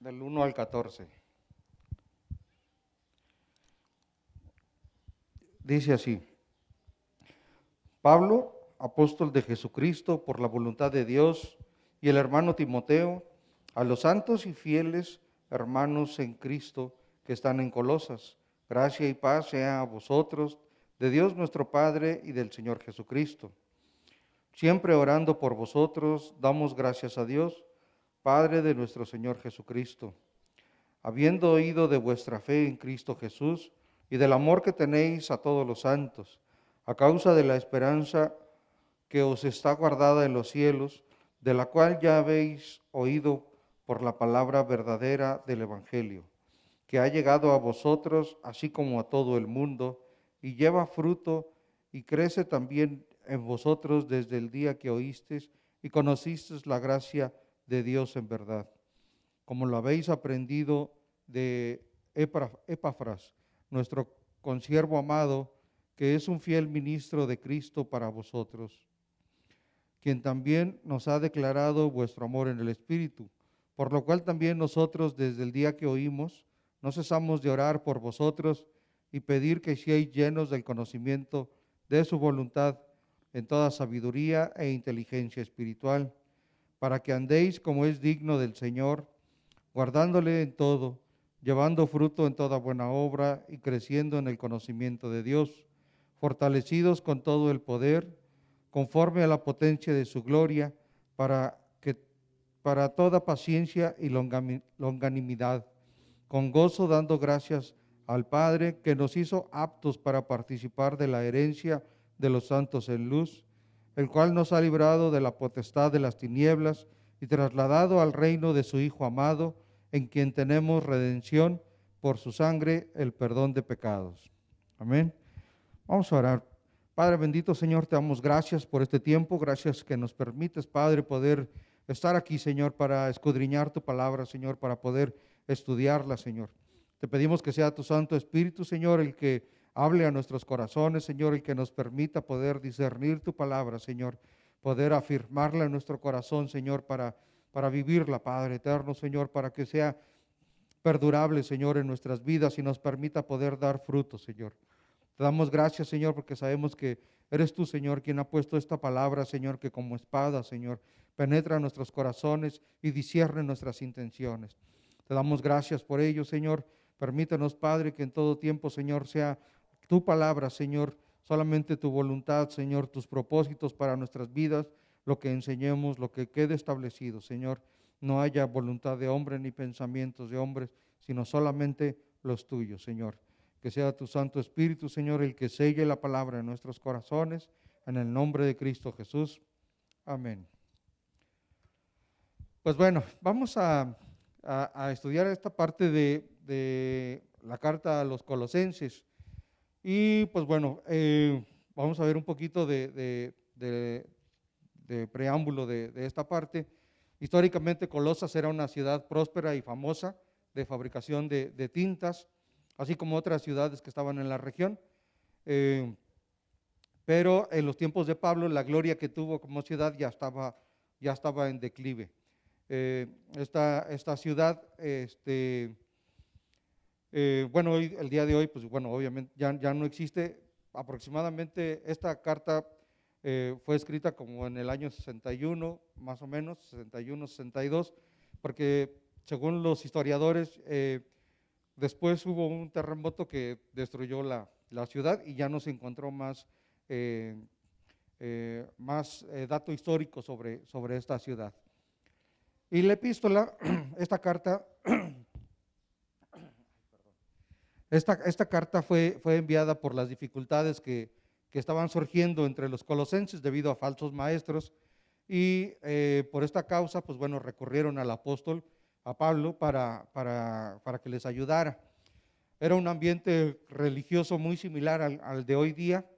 del 1 al 14. Dice así: Pablo, apóstol de Jesucristo por la voluntad de Dios, y el hermano Timoteo, a los santos y fieles hermanos en Cristo que están en Colosas, gracia y paz sea a vosotros, de Dios nuestro Padre y del Señor Jesucristo. Siempre orando por vosotros, damos gracias a Dios, Padre de nuestro Señor Jesucristo, habiendo oído de vuestra fe en Cristo Jesús y del amor que tenéis a todos los santos, a causa de la esperanza que os está guardada en los cielos, de la cual ya habéis oído por la palabra verdadera del Evangelio, que ha llegado a vosotros, así como a todo el mundo, y lleva fruto y crece también en vosotros desde el día que oísteis y conocisteis la gracia de Dios en verdad, como lo habéis aprendido de Epafras, nuestro consiervo amado, que es un fiel ministro de Cristo para vosotros, quien también nos ha declarado vuestro amor en el Espíritu, por lo cual también nosotros desde el día que oímos, no cesamos de orar por vosotros y pedir que seáis llenos del conocimiento de su voluntad en toda sabiduría e inteligencia espiritual, para que andéis como es digno del Señor, guardándole en todo, llevando fruto en toda buena obra y creciendo en el conocimiento de Dios, fortalecidos con todo el poder, conforme a la potencia de su gloria, para toda paciencia y longanimidad, con gozo dando gracias al Padre que nos hizo aptos para participar de la herencia de los santos en luz, el cual nos ha librado de la potestad de las tinieblas y trasladado al reino de su Hijo amado, en quien tenemos redención por su sangre, el perdón de pecados. Amén. Vamos a orar. Padre bendito, Señor, te damos gracias por este tiempo, gracias que nos permites, Padre, poder estar aquí, Señor, para escudriñar tu palabra, Señor, para poder estudiarla, Señor. Te pedimos que sea tu Santo Espíritu, Señor, el que hable a nuestros corazones, Señor, el que nos permita poder discernir tu palabra, Señor, poder afirmarla en nuestro corazón, Señor, para vivirla, Padre eterno, Señor, para que sea perdurable, Señor, en nuestras vidas y nos permita poder dar fruto, Señor. Te damos gracias, Señor, porque sabemos que eres tú, Señor, quien ha puesto esta palabra, Señor, que como espada, Señor, penetra nuestros corazones y discierne nuestras intenciones. Te damos gracias por ello, Señor. Permítanos, Padre, que en todo tiempo, Señor, sea tu palabra, Señor, solamente tu voluntad, Señor, tus propósitos para nuestras vidas, lo que enseñemos, lo que quede establecido, Señor. No haya voluntad de hombre ni pensamientos de hombres, sino solamente los tuyos, Señor. Que sea tu Santo Espíritu, Señor, el que selle la palabra en nuestros corazones, en el nombre de Cristo Jesús. Amén. Pues bueno, vamos a estudiar esta parte de la carta a los Colosenses. Y pues bueno, vamos a ver un poquito de preámbulo de esta parte. Históricamente, Colosas era una ciudad próspera y famosa de fabricación de tintas, así como otras ciudades que estaban en la región. Pero en los tiempos de Pablo, la gloria que tuvo como ciudad ya estaba en declive. Esta ciudad, bueno, el día de hoy, pues bueno, obviamente ya no existe. Aproximadamente esta carta fue escrita como en el año 61, más o menos, 61, 62, porque según los historiadores, después hubo un terremoto que destruyó la ciudad y ya no se encontró más dato histórico sobre esta ciudad. Y la epístola, esta carta, esta carta fue enviada por las dificultades que estaban surgiendo entre los colosenses debido a falsos maestros y por esta causa, pues bueno, recurrieron al apóstol, a Pablo, para que les ayudara. Era un ambiente religioso muy similar al de hoy día.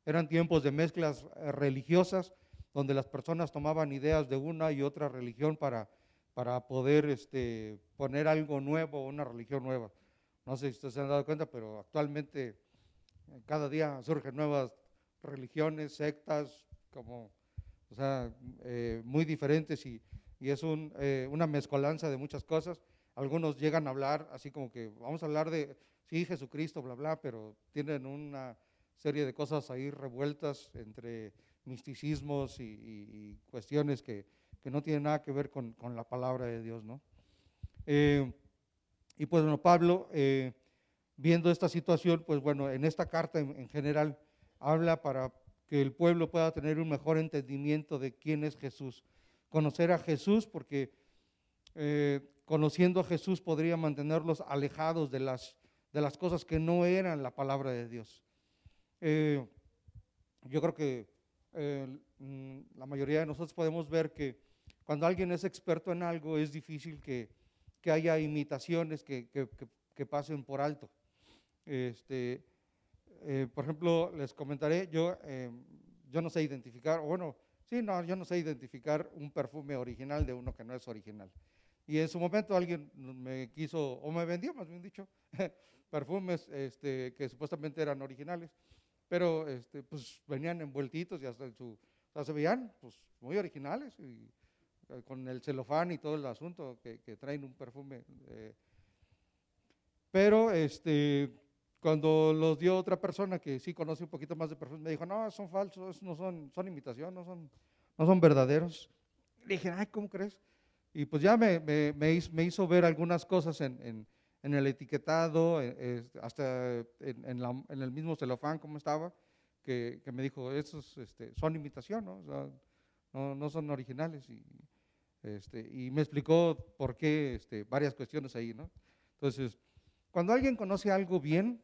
Eran tiempos de mezclas religiosas, donde las personas tomaban ideas de una y otra religión para poder poner algo nuevo, una religión nueva. No sé si ustedes se han dado cuenta, pero actualmente cada día surgen nuevas religiones, sectas, como, o sea, muy diferentes y es una mezcolanza de muchas cosas. algunos llegan a hablar así como que vamos a hablar de, sí, Jesucristo, bla, bla, pero tienen una serie de cosas ahí revueltas entre misticismos y cuestiones que no tienen nada que ver con la palabra de Dios, ¿no? Eh, y pues bueno, Pablo, viendo esta situación, pues bueno, en esta carta en general habla para que el pueblo pueda tener un mejor entendimiento de quién es Jesús. Conocer a Jesús, porque conociendo a Jesús podría mantenerlos alejados de las cosas que no eran la palabra de Dios. Yo creo que la mayoría de nosotros podemos ver que cuando alguien es experto en algo es difícil que haya imitaciones que pasen por alto. Por ejemplo, les comentaré, yo no sé identificar, bueno, sí, no, yo no sé identificar un perfume original de uno que no es original. Y en su momento alguien me quiso, o me vendió, más bien dicho, perfumes que supuestamente eran originales, pero pues venían envueltitos y hasta o sea, se veían pues, muy originales, y, con el celofán y todo el asunto que traen un perfume. Pero cuando los dio otra persona que sí conoce un poquito más de perfume, me dijo, no, son falsos, no son imitación, no son verdaderos. Le dije, ay, ¿cómo crees? Y pues ya me hizo ver algunas cosas en el etiquetado, hasta en el mismo celofán como estaba, que me dijo, estos son imitación, ¿no? O sea, no son originales. Y me explicó por qué varias cuestiones ahí, ¿no? Entonces, cuando alguien conoce algo bien,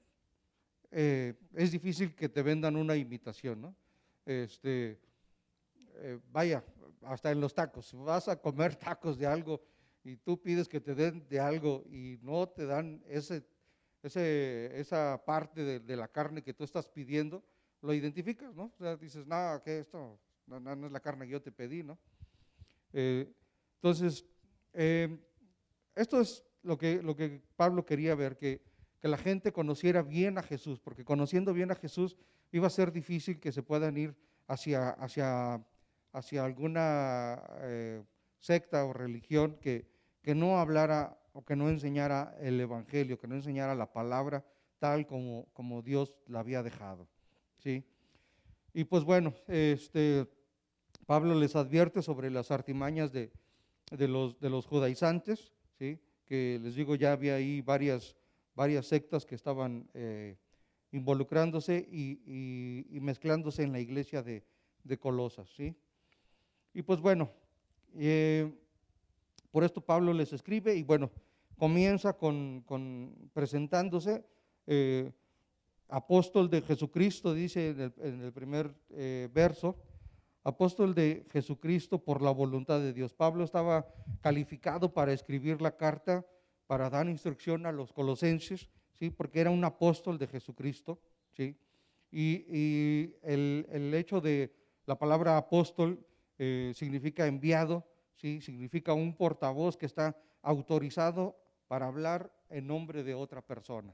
es difícil que te vendan una imitación, ¿no? Vaya, hasta en los tacos, si vas a comer tacos de algo y tú pides que te den de algo y no te dan esa parte de la carne que tú estás pidiendo, lo identificas, ¿no? O sea, dices, no, que esto no es la carne que yo te pedí, ¿no? Eh, entonces, eh, esto es lo que Pablo quería ver, que la gente conociera bien a Jesús, porque conociendo bien a Jesús iba a ser difícil que se puedan ir hacia alguna secta o religión que no hablara o que no enseñara el Evangelio, que no enseñara la palabra tal como Dios la había dejado, ¿sí? Y pues bueno, Pablo les advierte sobre las artimañas de los judaizantes, ¿sí? Que les digo, ya había ahí varias sectas que estaban involucrándose y mezclándose en la iglesia de Colosas, ¿sí? Y pues bueno, eh, por esto Pablo les escribe y bueno, comienza con presentándose, apóstol de Jesucristo, dice en el primer verso, apóstol de Jesucristo por la voluntad de Dios. Pablo estaba calificado para escribir la carta, para dar instrucción a los colosenses, ¿sí? Porque era un apóstol de Jesucristo, ¿sí? Y el hecho de la palabra apóstol significa enviado, ¿sí? Significa un portavoz que está autorizado para hablar en nombre de otra persona,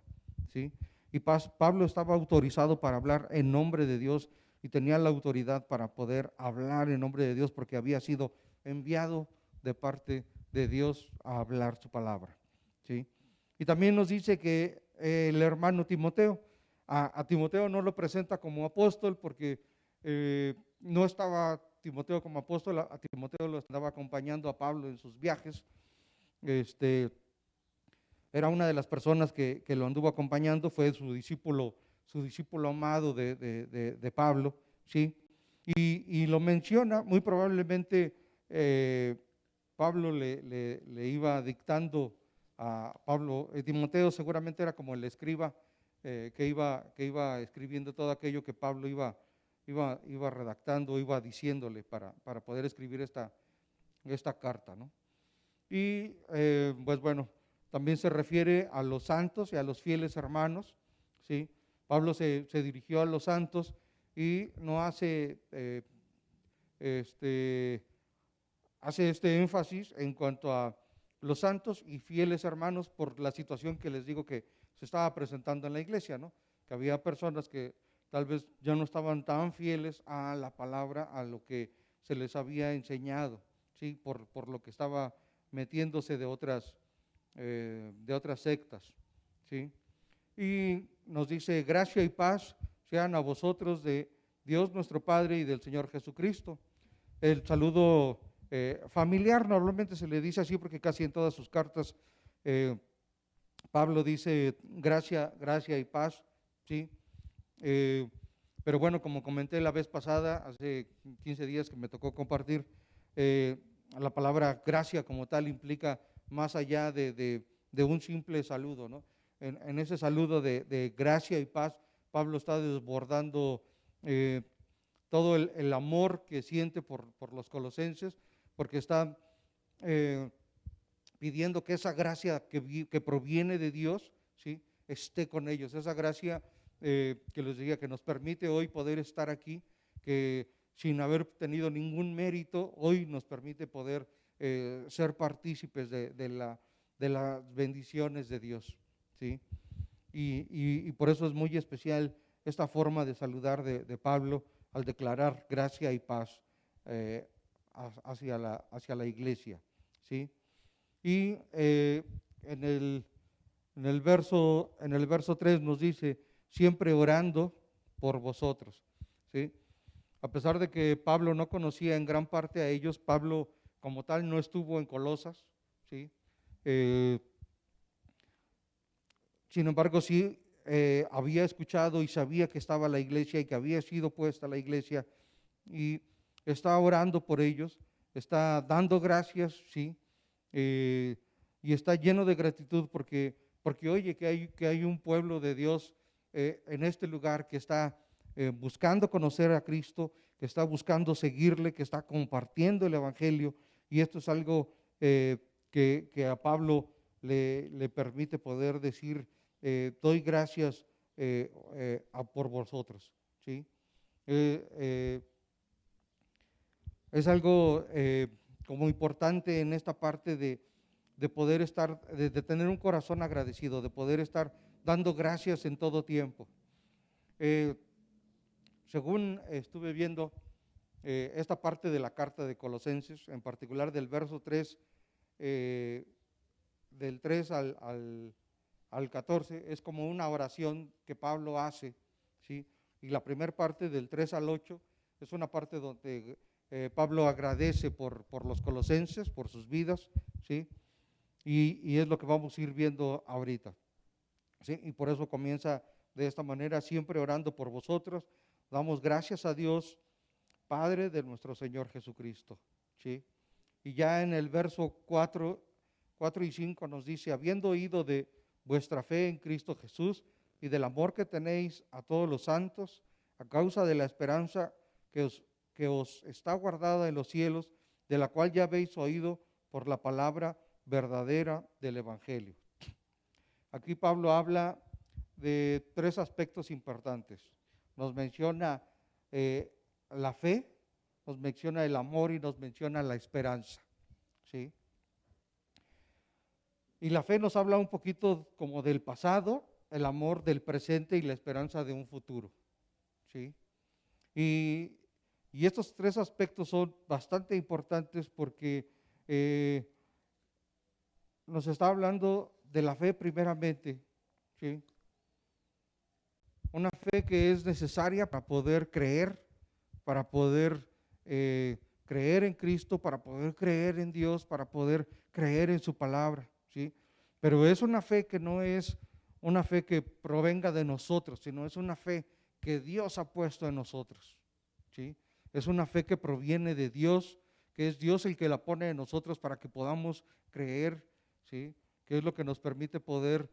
¿sí? Y Pablo estaba autorizado para hablar en nombre de Dios y tenía la autoridad para poder hablar en nombre de Dios porque había sido enviado de parte de Dios a hablar su palabra, ¿sí? Y también nos dice que el hermano Timoteo, a Timoteo no lo presenta como apóstol porque no estaba Timoteo como apóstol, a Timoteo lo estaba acompañando a Pablo en sus viajes. Era una de las personas que lo anduvo acompañando, fue su discípulo amado de Pablo, ¿sí? Y lo menciona, muy probablemente Pablo le iba dictando a Pablo, Timoteo seguramente era como el escriba que iba escribiendo todo aquello que Pablo iba redactando, iba diciéndole para poder escribir esta carta, ¿no? Y pues bueno, también se refiere a los santos y a los fieles hermanos, ¿sí? Pablo se dirigió a los santos y no hace este énfasis en cuanto a los santos y fieles hermanos por la situación que les digo que se estaba presentando en la iglesia, ¿no? Que había personas que tal vez ya no estaban tan fieles a la palabra, a lo que se les había enseñado, ¿sí? Por lo que estaba metiéndose de otras sectas, ¿sí? Y nos dice, gracia y paz sean a vosotros de Dios nuestro Padre y del Señor Jesucristo. El saludo familiar normalmente se le dice así porque casi en todas sus cartas Pablo dice gracia, gracia y paz, ¿sí? Eh, pero bueno, como comenté la vez pasada, hace 15 días que me tocó compartir, la palabra gracia como tal implica más allá de un simple saludo, ¿no? En ese saludo de gracia y paz, Pablo está desbordando todo el amor que siente por los colosenses, porque está eh, pidiendo que esa gracia que proviene de Dios, ¿sí?, esté con ellos. Esa gracia que les diga que nos permite hoy poder estar aquí, que sin haber tenido ningún mérito, hoy nos permite poder ser partícipes de las bendiciones de Dios, ¿sí? Y por eso es muy especial esta forma de saludar de Pablo al declarar gracia y paz hacia la iglesia, ¿sí? Y en el verso 3 nos dice, siempre orando por vosotros, ¿sí? A pesar de que Pablo no conocía en gran parte a ellos, Pablo como tal no estuvo en Colosas, ¿sí? Eh, Sin embargo, sí había escuchado y sabía que estaba la iglesia y que había sido puesta la iglesia y está orando por ellos, está dando gracias, sí, eh, y está lleno de gratitud porque oye que hay un pueblo de Dios en este lugar que está buscando conocer a Cristo, que está buscando seguirle, que está compartiendo el Evangelio, y esto es algo que a Pablo le permite poder decir, doy gracias por vosotros, ¿sí? Eh, eh, es algo como importante en esta parte de poder estar, de tener un corazón agradecido, de poder estar dando gracias en todo tiempo. Eh, Según estuve viendo esta parte de la carta de Colosenses, en particular del verso 3, eh, del 3 al 14, es como una oración que Pablo hace, ¿sí? Y la primera parte del 3 al 8 es una parte donde Pablo agradece por los colosenses, por sus vidas, ¿sí? Y es lo que vamos a ir viendo ahorita, ¿sí? Y por eso comienza de esta manera, siempre orando por vosotros, damos gracias a Dios, Padre de nuestro Señor Jesucristo, ¿sí? Y ya en el verso 4 y 5 nos dice, habiendo oído de vuestra fe en Cristo Jesús y del amor que tenéis a todos los santos, a causa de la esperanza que os está guardada en los cielos, de la cual ya habéis oído por la palabra verdadera del Evangelio. Aquí Pablo habla de tres aspectos importantes. Nos menciona la fe, nos menciona el amor y nos menciona la esperanza, ¿sí? Y la fe nos habla un poquito como del pasado, el amor del presente y la esperanza de un futuro, ¿sí? Y, y estos tres aspectos son bastante importantes porque nos está hablando de la fe primeramente, ¿sí? Una fe que es necesaria para poder creer, para poder creer en Cristo, para poder creer en Dios, para poder creer en su palabra, ¿sí? Pero es una fe que no es una fe que provenga de nosotros, sino es una fe que Dios ha puesto en nosotros, ¿sí? Es una fe que proviene de Dios, que es Dios el que la pone en nosotros para que podamos creer, ¿sí? Que es lo que nos permite poder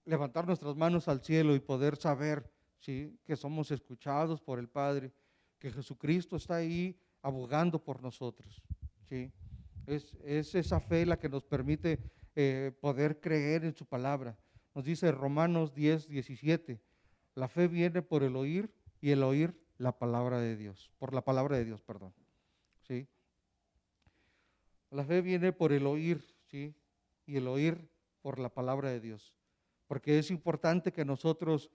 levantar nuestras manos al cielo y poder saber, ¿sí?, que somos escuchados por el Padre, que Jesucristo está ahí abogando por nosotros, ¿sí? Es esa fe la que nos permite poder creer en su palabra. Nos dice Romanos 10:17, la fe viene por el oír y el oír la palabra de Dios, por la palabra de Dios, perdón, ¿sí? La fe viene por el oír, ¿sí? Y el oír por la palabra de Dios. Porque es importante que nosotros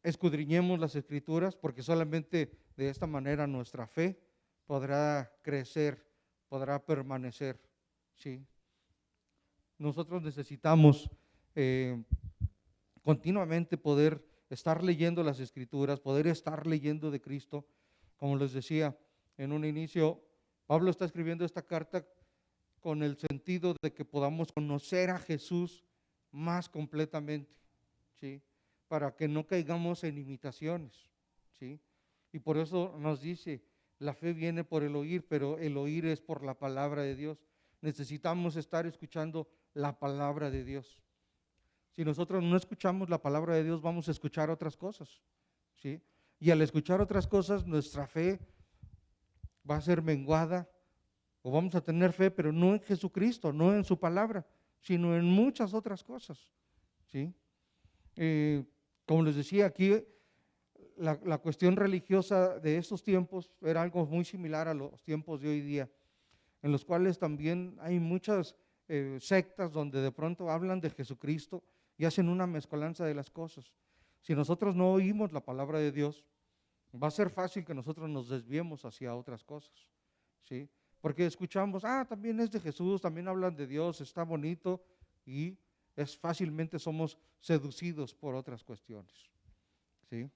escudriñemos las escrituras, porque solamente de esta manera nuestra fe podrá crecer, podrá permanecer, ¿sí? Nosotros necesitamos continuamente poder estar leyendo las Escrituras, poder estar leyendo de Cristo. Como les decía en un inicio, Pablo está escribiendo esta carta con el sentido de que podamos conocer a Jesús más completamente, ¿sí? Para que no caigamos en imitaciones, ¿sí? Y por eso nos dice, la fe viene por el oír, pero el oír es por la palabra de Dios. Necesitamos estar escuchando la palabra de Dios. Si nosotros no escuchamos la palabra de Dios, vamos a escuchar otras cosas, ¿sí? Y al escuchar otras cosas, nuestra fe va a ser menguada, o vamos a tener fe, pero no en Jesucristo, no en su palabra, sino en muchas otras cosas, ¿sí? Como les decía, aquí la cuestión religiosa de estos tiempos era algo muy similar a los tiempos de hoy día, en los cuales también hay muchas sectas donde de pronto hablan de Jesucristo y hacen una mezcolanza de las cosas. Si nosotros no oímos la palabra de Dios, va a ser fácil que nosotros nos desviemos hacia otras cosas, ¿sí? Porque escuchamos, también es de Jesús, también hablan de Dios, está bonito, y fácilmente somos seducidos por otras cuestiones, ¿sí?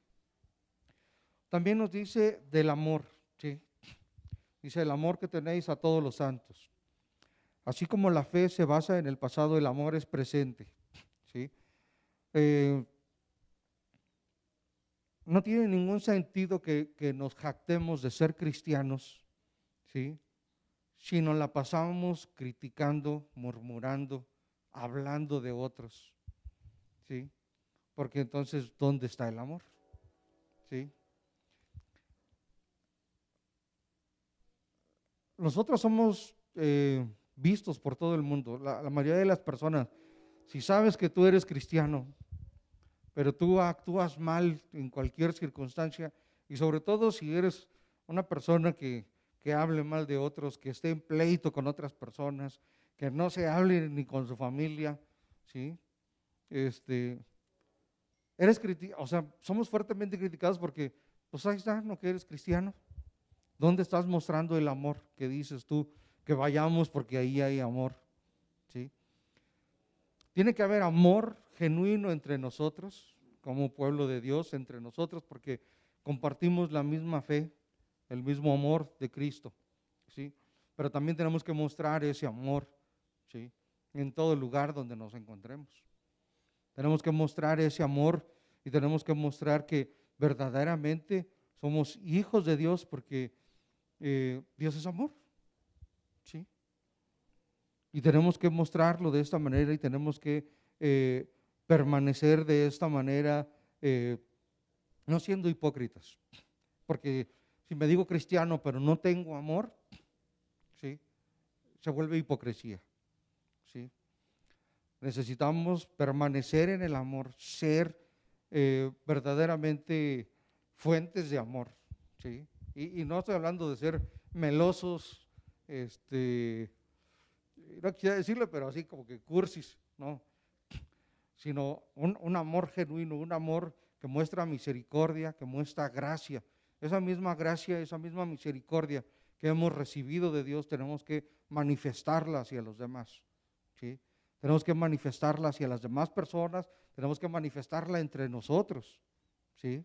También nos dice del amor, ¿sí? Dice el amor que tenéis a todos los santos. Así como la fe se basa en el pasado, el amor es presente, ¿sí? No tiene ningún sentido que nos jactemos de ser cristianos, ¿sí? Si nos la pasamos criticando, murmurando, hablando de otros, ¿sí? Porque entonces, ¿dónde está el amor? ¿Sí? Nosotros somos vistos por todo el mundo, la mayoría de las personas. Si sabes que tú eres cristiano, pero tú actúas mal en cualquier circunstancia, y sobre todo si eres una persona que hable mal de otros, que esté en pleito con otras personas, que no se hable ni con su familia, ¿sí? O sea, somos fuertemente criticados porque, pues ahí está, no que eres cristiano. ¿Dónde estás mostrando el amor que dices tú que vayamos porque ahí hay amor? ¿Sí? Tiene que haber amor genuino entre nosotros, como pueblo de Dios, entre nosotros, porque compartimos la misma fe, el mismo amor de Cristo, ¿sí? Pero también tenemos que mostrar ese amor, ¿sí? En todo lugar donde nos encontremos. Tenemos que mostrar ese amor y tenemos que mostrar que verdaderamente somos hijos de Dios porque Dios es amor, ¿sí? Y tenemos que mostrarlo de esta manera y tenemos que permanecer de esta manera, no siendo hipócritas. Porque si me digo cristiano pero no tengo amor, ¿sí? Se vuelve hipocresía, ¿sí? Necesitamos permanecer en el amor, ser verdaderamente fuentes de amor, ¿sí? Y no estoy hablando de ser melosos, no quisiera decirlo, pero así como que cursis, ¿no? Sino un amor genuino, un amor que muestra misericordia, que muestra gracia. Esa misma gracia, esa misma misericordia que hemos recibido de Dios, tenemos que manifestarla hacia los demás, ¿sí? Tenemos que manifestarla hacia las demás personas, tenemos que manifestarla entre nosotros, ¿sí?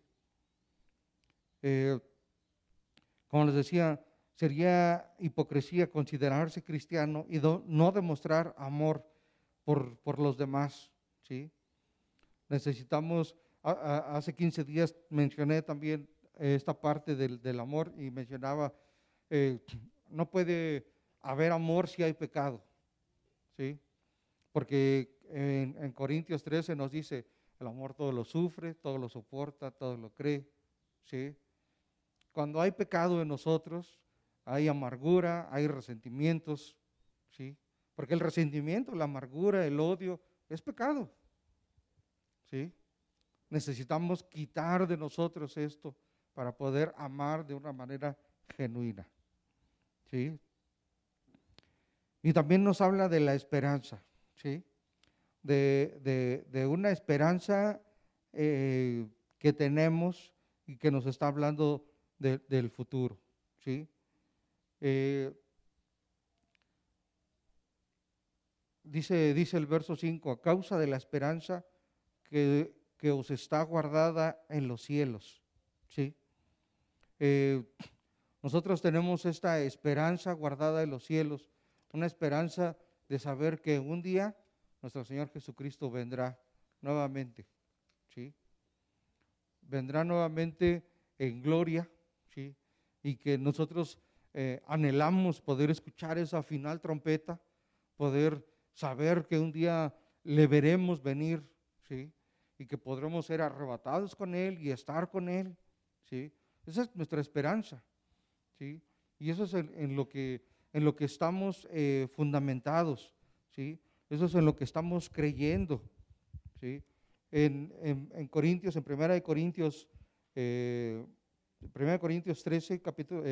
Como les decía, sería hipocresía considerarse cristiano y no demostrar amor por los demás, ¿sí? Necesitamos, hace 15 días mencioné también esta parte del amor y mencionaba, no puede haber amor si hay pecado, ¿sí? Porque en Corintios 13 nos dice, el amor todo lo sufre, todo lo soporta, todo lo cree, ¿sí? Cuando hay pecado en nosotros, hay amargura, hay resentimientos, ¿sí? Porque el resentimiento, la amargura, el odio, es pecado, ¿sí? Necesitamos quitar de nosotros esto para poder amar de una manera genuina, ¿sí? Y también nos habla de la esperanza, ¿sí? De una esperanza que tenemos y que nos está hablando del futuro, ¿sí? dice el verso 5, a causa de la esperanza que os está guardada en los cielos. ¿Sí? Eh, Nosotros tenemos esta esperanza guardada en los cielos, una esperanza de saber que un día nuestro Señor Jesucristo vendrá nuevamente, ¿sí? Vendrá nuevamente en gloria, ¿sí? Y que nosotros anhelamos poder escuchar esa final trompeta, poder saber que un día le veremos venir, ¿sí? Y que podremos ser arrebatados con Él y estar con Él, ¿sí? Esa es nuestra esperanza, ¿sí? Y eso es en lo que estamos fundamentados, ¿sí? Eso es en lo que estamos creyendo, ¿sí? En Corintios, en Primera de Corintios 13,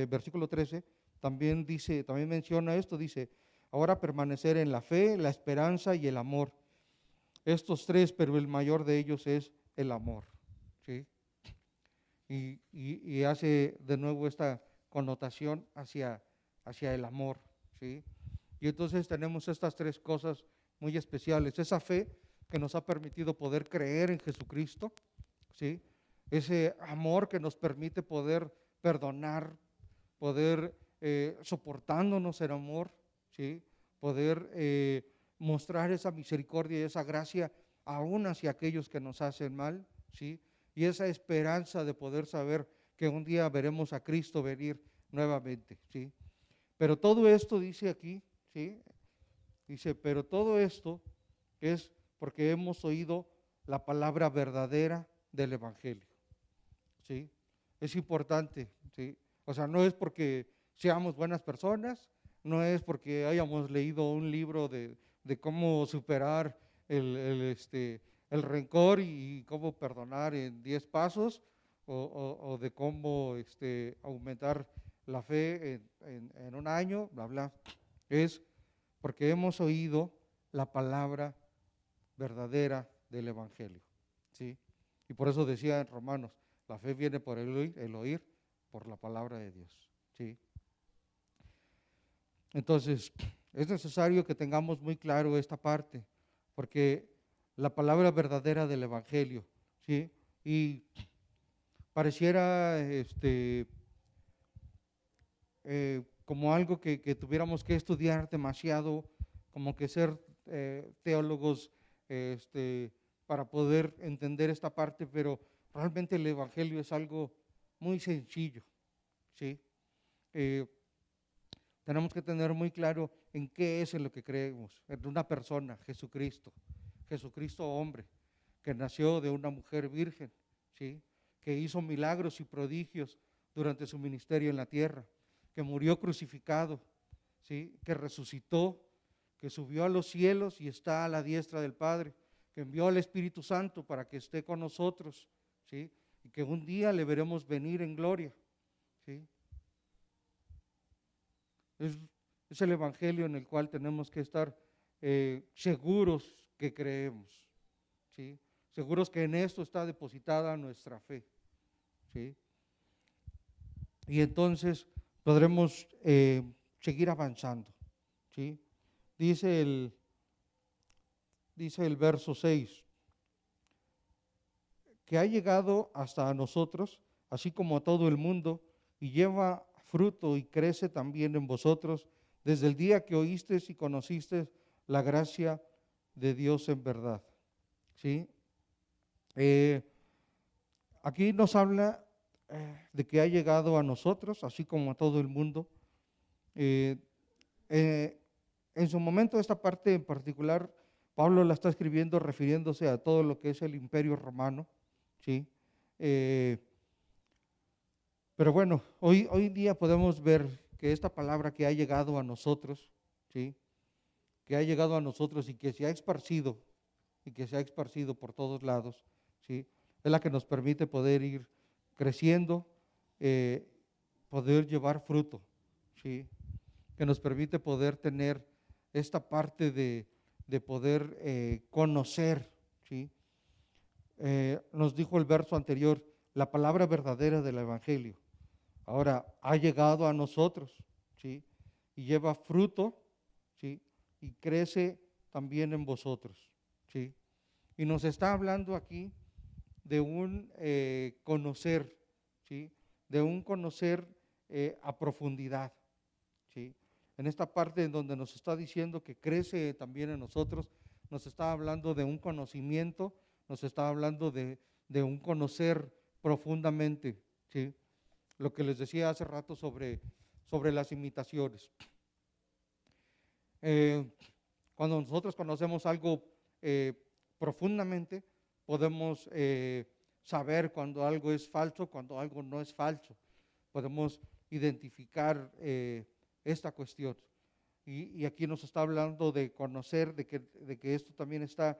versículo 13, también menciona esto, dice, ahora permanecer en la fe, la esperanza y el amor. Estos tres, pero el mayor de ellos es el amor, ¿sí? Y hace de nuevo esta connotación hacia el amor, ¿sí? Y entonces tenemos estas tres cosas muy especiales. Esa fe que nos ha permitido poder creer en Jesucristo, ¿sí? Ese amor que nos permite poder perdonar, poder soportándonos en amor, ¿sí? Poder mostrar esa misericordia y esa gracia aún hacia aquellos que nos hacen mal, ¿sí? Y esa esperanza de poder saber que un día veremos a Cristo venir nuevamente, ¿sí? Pero todo esto dice aquí, ¿sí? Dice, pero todo esto es porque hemos oído la palabra verdadera del Evangelio, ¿sí? Es importante, ¿sí? O sea, no es porque seamos buenas personas, no es porque hayamos leído un libro de cómo superar el rencor y cómo perdonar en 10 pasos, o de cómo aumentar la fe en un año, bla, bla. Es porque hemos oído la palabra verdadera del Evangelio, ¿sí? Y por eso decía en Romanos, la fe viene por el oír por la palabra de Dios, ¿sí? Entonces, es necesario que tengamos muy claro esta parte, porque la palabra verdadera del Evangelio, ¿sí? Y pareciera como algo que tuviéramos que estudiar demasiado, como que ser teólogos para poder entender esta parte, pero realmente el Evangelio es algo muy sencillo, ¿sí? Tenemos que tener muy claro en qué es en lo que creemos, en una persona, Jesucristo hombre, que nació de una mujer virgen, ¿sí? Que hizo milagros y prodigios durante su ministerio en la tierra, que murió crucificado, ¿sí? Que resucitó, que subió a los cielos y está a la diestra del Padre, que envió al Espíritu Santo para que esté con nosotros, ¿sí? Y que un día le veremos venir en gloria, ¿sí? Es el Evangelio en el cual tenemos que estar seguros que creemos, ¿sí? Seguros que en esto está depositada nuestra fe, ¿sí? Y entonces podremos seguir avanzando, ¿sí? Dice el verso 6, que ha llegado hasta nosotros, así como a todo el mundo, y lleva fruto y crece también en vosotros, desde el día que oísteis y conocisteis la gracia de Dios en verdad, ¿sí? Aquí nos habla de que ha llegado a nosotros, así como a todo el mundo. Eh, en su momento, esta parte en particular, Pablo la está escribiendo refiriéndose a todo lo que es el Imperio Romano, ¿sí? Pero bueno, hoy en día podemos ver que esta palabra que ha llegado a nosotros, ¿sí? Que ha llegado a nosotros y que se ha esparcido, por todos lados, ¿sí? Es la que nos permite poder ir creciendo, poder llevar fruto, ¿sí? Que nos permite poder tener esta parte de poder conocer, ¿sí? Nos dijo el verso anterior, la palabra verdadera del Evangelio. Ahora ha llegado a nosotros, ¿sí? Y lleva fruto, ¿sí? Y crece también en vosotros, ¿sí? Y nos está hablando aquí de un conocer, ¿sí? De un conocer a profundidad, ¿sí? En esta parte en donde nos está diciendo que crece también en nosotros, nos está hablando de un conocimiento, nos está hablando de un conocer profundamente, ¿sí? Lo que les decía hace rato sobre las imitaciones. Eh, Cuando nosotros conocemos algo profundamente, podemos saber cuando algo es falso, cuando algo no es falso. Podemos identificar esta cuestión. Y aquí nos está hablando de conocer, de que esto también está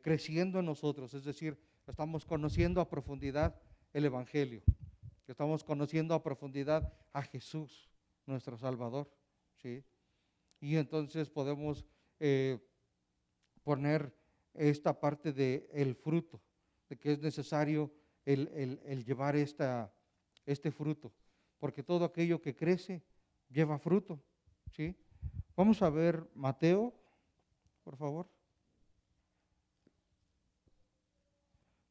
creciendo en nosotros, es decir, estamos conociendo a profundidad el Evangelio, estamos conociendo a profundidad a Jesús, nuestro Salvador, ¿sí? Y entonces podemos poner esta parte del fruto, de que es necesario el llevar este fruto, porque todo aquello que crece lleva fruto, ¿sí? Vamos a ver Mateo, por favor.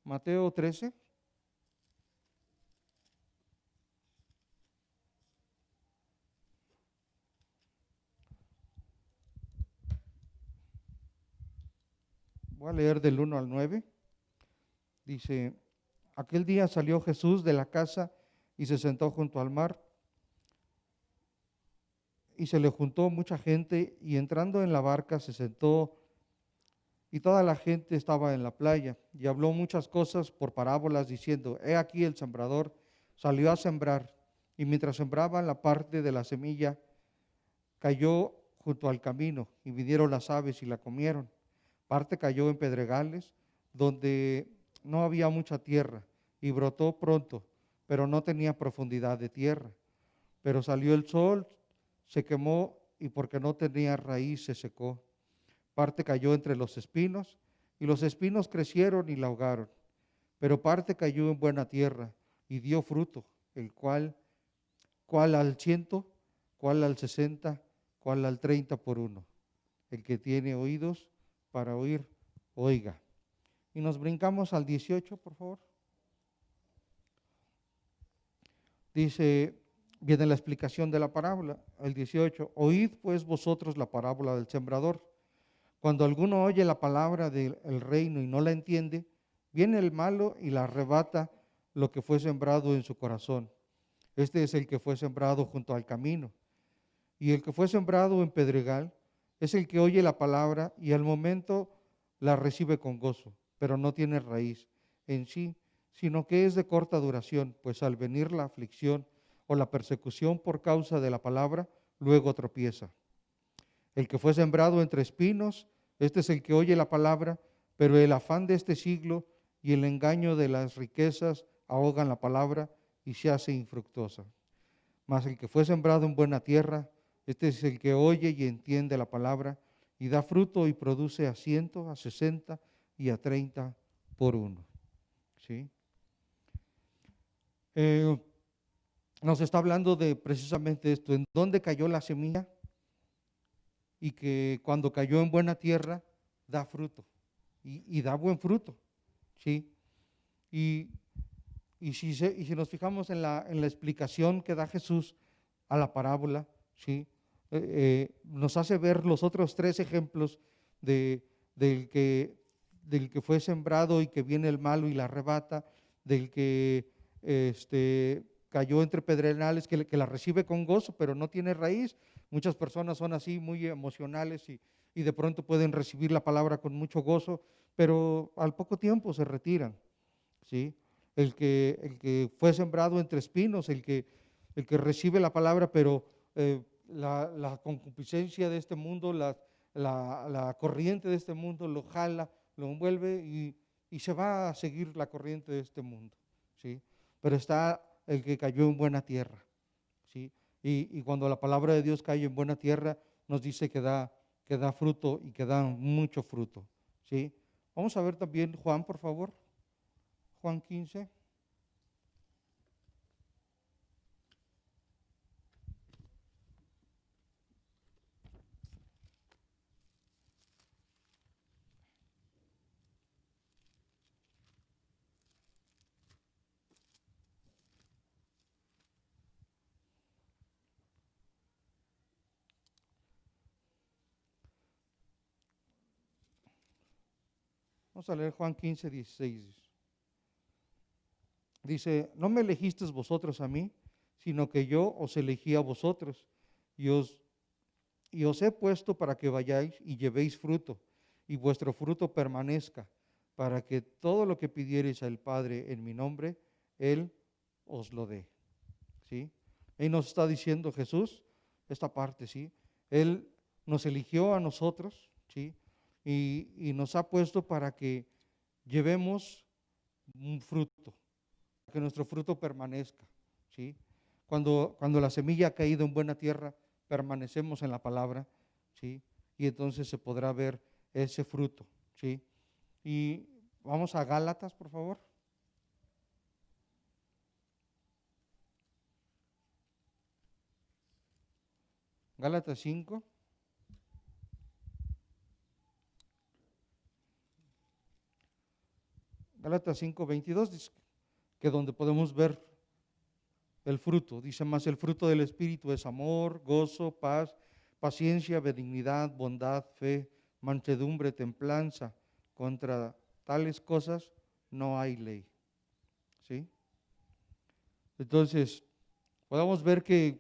Mateo 13. Voy a leer del 1 al 9. Dice, aquel día salió Jesús de la casa y se sentó junto al mar, y se le juntó mucha gente, y entrando en la barca se sentó, y toda la gente estaba en la playa, y habló muchas cosas por parábolas, diciendo, he aquí el sembrador salió a sembrar, y mientras sembraba, la parte de la semilla cayó junto al camino, y vinieron las aves y la comieron. Parte cayó en pedregales, donde no había mucha tierra, y brotó pronto, pero no tenía profundidad de tierra. Pero salió el sol, se quemó, y porque no tenía raíz se secó. Parte cayó entre los espinos, y los espinos crecieron y la ahogaron. Pero parte cayó en buena tierra, y dio fruto, el cual al 100, cual al 60, cual al 30 por uno. El que tiene oídos para oír, oiga. Y nos brincamos al 18, por favor. Dice, viene la explicación de la parábola, el 18, oíd pues vosotros la parábola del sembrador. Cuando alguno oye la palabra del reino y no la entiende, viene el malo y la arrebata lo que fue sembrado en su corazón. Este es el que fue sembrado junto al camino. Y el que fue sembrado en pedregal es el que oye la palabra y al momento la recibe con gozo, pero no tiene raíz en sí, sino que es de corta duración, pues al venir la aflicción o la persecución por causa de la palabra, luego tropieza. El que fue sembrado entre espinos, este es el que oye la palabra, pero el afán de este siglo y el engaño de las riquezas ahogan la palabra y se hace infructuosa. Mas el que fue sembrado en buena tierra, este es el que oye y entiende la palabra y da fruto y produce a 100, a 60 y a 30 por uno. ¿Sí? Nos está hablando de precisamente esto, en dónde cayó la semilla y que cuando cayó en buena tierra da fruto y da buen fruto. ¿Sí? Y si nos fijamos en la explicación que da Jesús a la parábola, ¿sí? Nos hace ver los otros tres ejemplos de, del, que, del que fue sembrado y que viene el malo y la arrebata, del que cayó entre pedrenales, que la recibe con gozo, pero no tiene raíz. Muchas personas son así, muy emocionales y de pronto pueden recibir la palabra con mucho gozo, pero al poco tiempo se retiran, ¿sí? El que fue sembrado entre espinos, el que recibe la palabra, pero la concupiscencia de este mundo, la corriente de este mundo lo jala, lo envuelve y se va a seguir la corriente de este mundo, ¿sí? Pero está el que cayó en buena tierra, ¿sí? Y cuando la palabra de Dios cae en buena tierra, nos dice que da fruto y que da mucho fruto, ¿sí? Vamos a ver también Juan, por favor. Juan 15. Vamos a leer Juan 15, 16. Dice, no me elegisteis vosotros a mí, sino que yo os elegí a vosotros y os he puesto para que vayáis y llevéis fruto, y vuestro fruto permanezca, para que todo lo que pidiereis al Padre en mi nombre, Él os lo dé. ¿Sí? Ahí nos está diciendo Jesús esta parte, ¿sí? Él nos eligió a nosotros, ¿sí? Y nos ha puesto para que llevemos un fruto, que nuestro fruto permanezca, ¿sí? Cuando la semilla ha caído en buena tierra, permanecemos en la palabra, ¿sí? Y entonces se podrá ver ese fruto, ¿sí? Y vamos a Gálatas, por favor. Gálatas 5. Gálatas 5:22 dice que donde podemos ver el fruto, dice más, el fruto del Espíritu es amor, gozo, paz, paciencia, benignidad, bondad, fe, mansedumbre, templanza. Contra tales cosas no hay ley. ¿Sí? Entonces, podemos ver que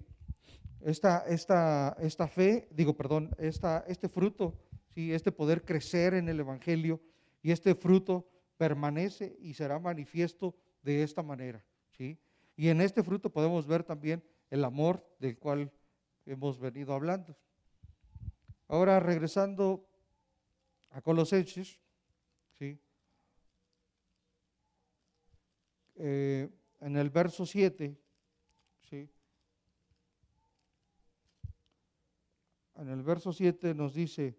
esta fe, este fruto, ¿sí? Este poder crecer en el Evangelio y este fruto permanece y será manifiesto de esta manera, ¿sí? Y en este fruto podemos ver también el amor del cual hemos venido hablando. Ahora regresando a Colosenses, ¿sí? En el verso 7, ¿sí? En el verso 7 nos dice,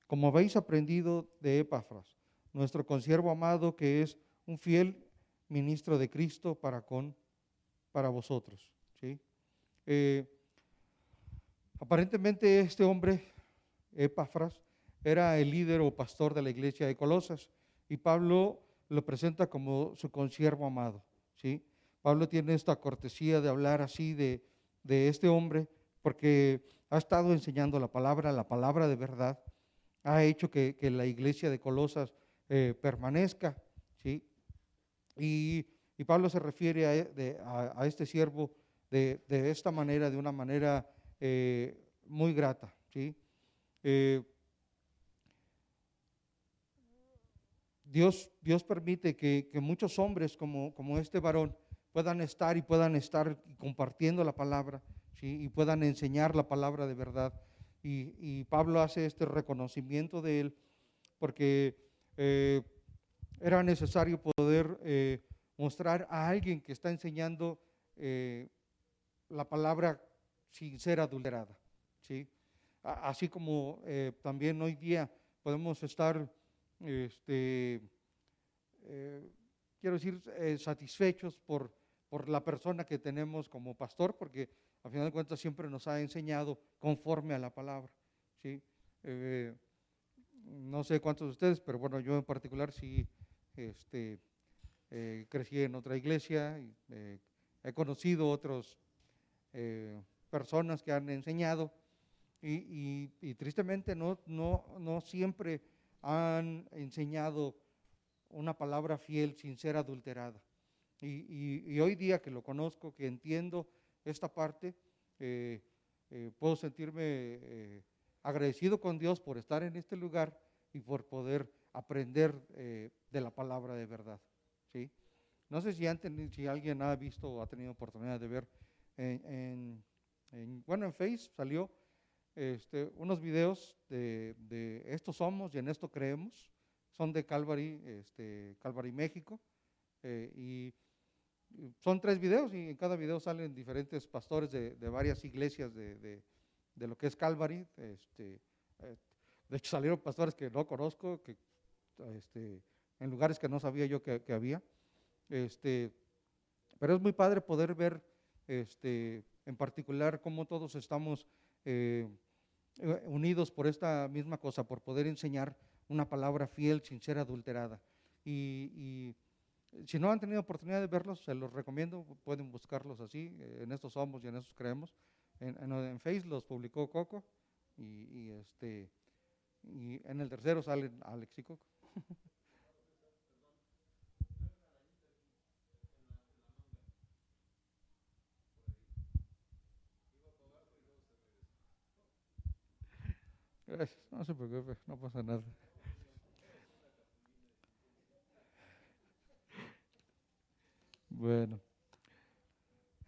como habéis aprendido de Epafras, nuestro consiervo amado, que es un fiel ministro de Cristo para vosotros. ¿Sí? Eh, Aparentemente este hombre, Epafras, era el líder o pastor de la iglesia de Colosas y Pablo lo presenta como su consiervo amado. ¿Sí? Pablo tiene esta cortesía de hablar así de este hombre porque ha estado enseñando la palabra de verdad, ha hecho que la iglesia de Colosas permanezca, ¿sí? Y Pablo se refiere a este siervo de esta manera, de una manera muy grata, ¿sí? Eh, Dios permite que muchos hombres como este varón puedan estar compartiendo la palabra, ¿sí? Y puedan enseñar la palabra de verdad. Y Pablo hace este reconocimiento de él porque eh, era necesario poder mostrar a alguien que está enseñando la palabra sin ser adulterada, ¿sí? Así como también hoy día podemos estar, este, quiero decir, satisfechos por la persona que tenemos como pastor, porque a final de cuentas siempre nos ha enseñado conforme a la palabra, ¿sí? Eh, no sé cuántos de ustedes, pero bueno, yo en particular sí crecí en otra iglesia y he conocido otras personas que han enseñado y tristemente no siempre han enseñado una palabra fiel sin ser adulterada. Y hoy día que lo conozco, que entiendo esta parte, eh, puedo sentirme agradecido con Dios por estar en este lugar y por poder aprender de la palabra de verdad. ¿Sí? No sé si alguien ha visto o ha tenido oportunidad de ver bueno, en Face salió unos videos de esto somos y en esto creemos. Son de Calvary, Calvary México. Y son 3 videos y en cada video salen diferentes pastores de varias iglesias de lo que es Calvary. De hecho salieron pastores que no conozco, en lugares que no sabía yo que había. Pero es muy padre poder ver en particular cómo todos estamos unidos por esta misma cosa, por poder enseñar una palabra fiel sin ser adulterada. Y si no han tenido oportunidad de verlos, se los recomiendo, pueden buscarlos así, en estos somos y en estos creemos. En Face los publicó Coco y en el tercero salen Alex y Coco. Gracias, no se preocupe, no pasa nada. Bueno,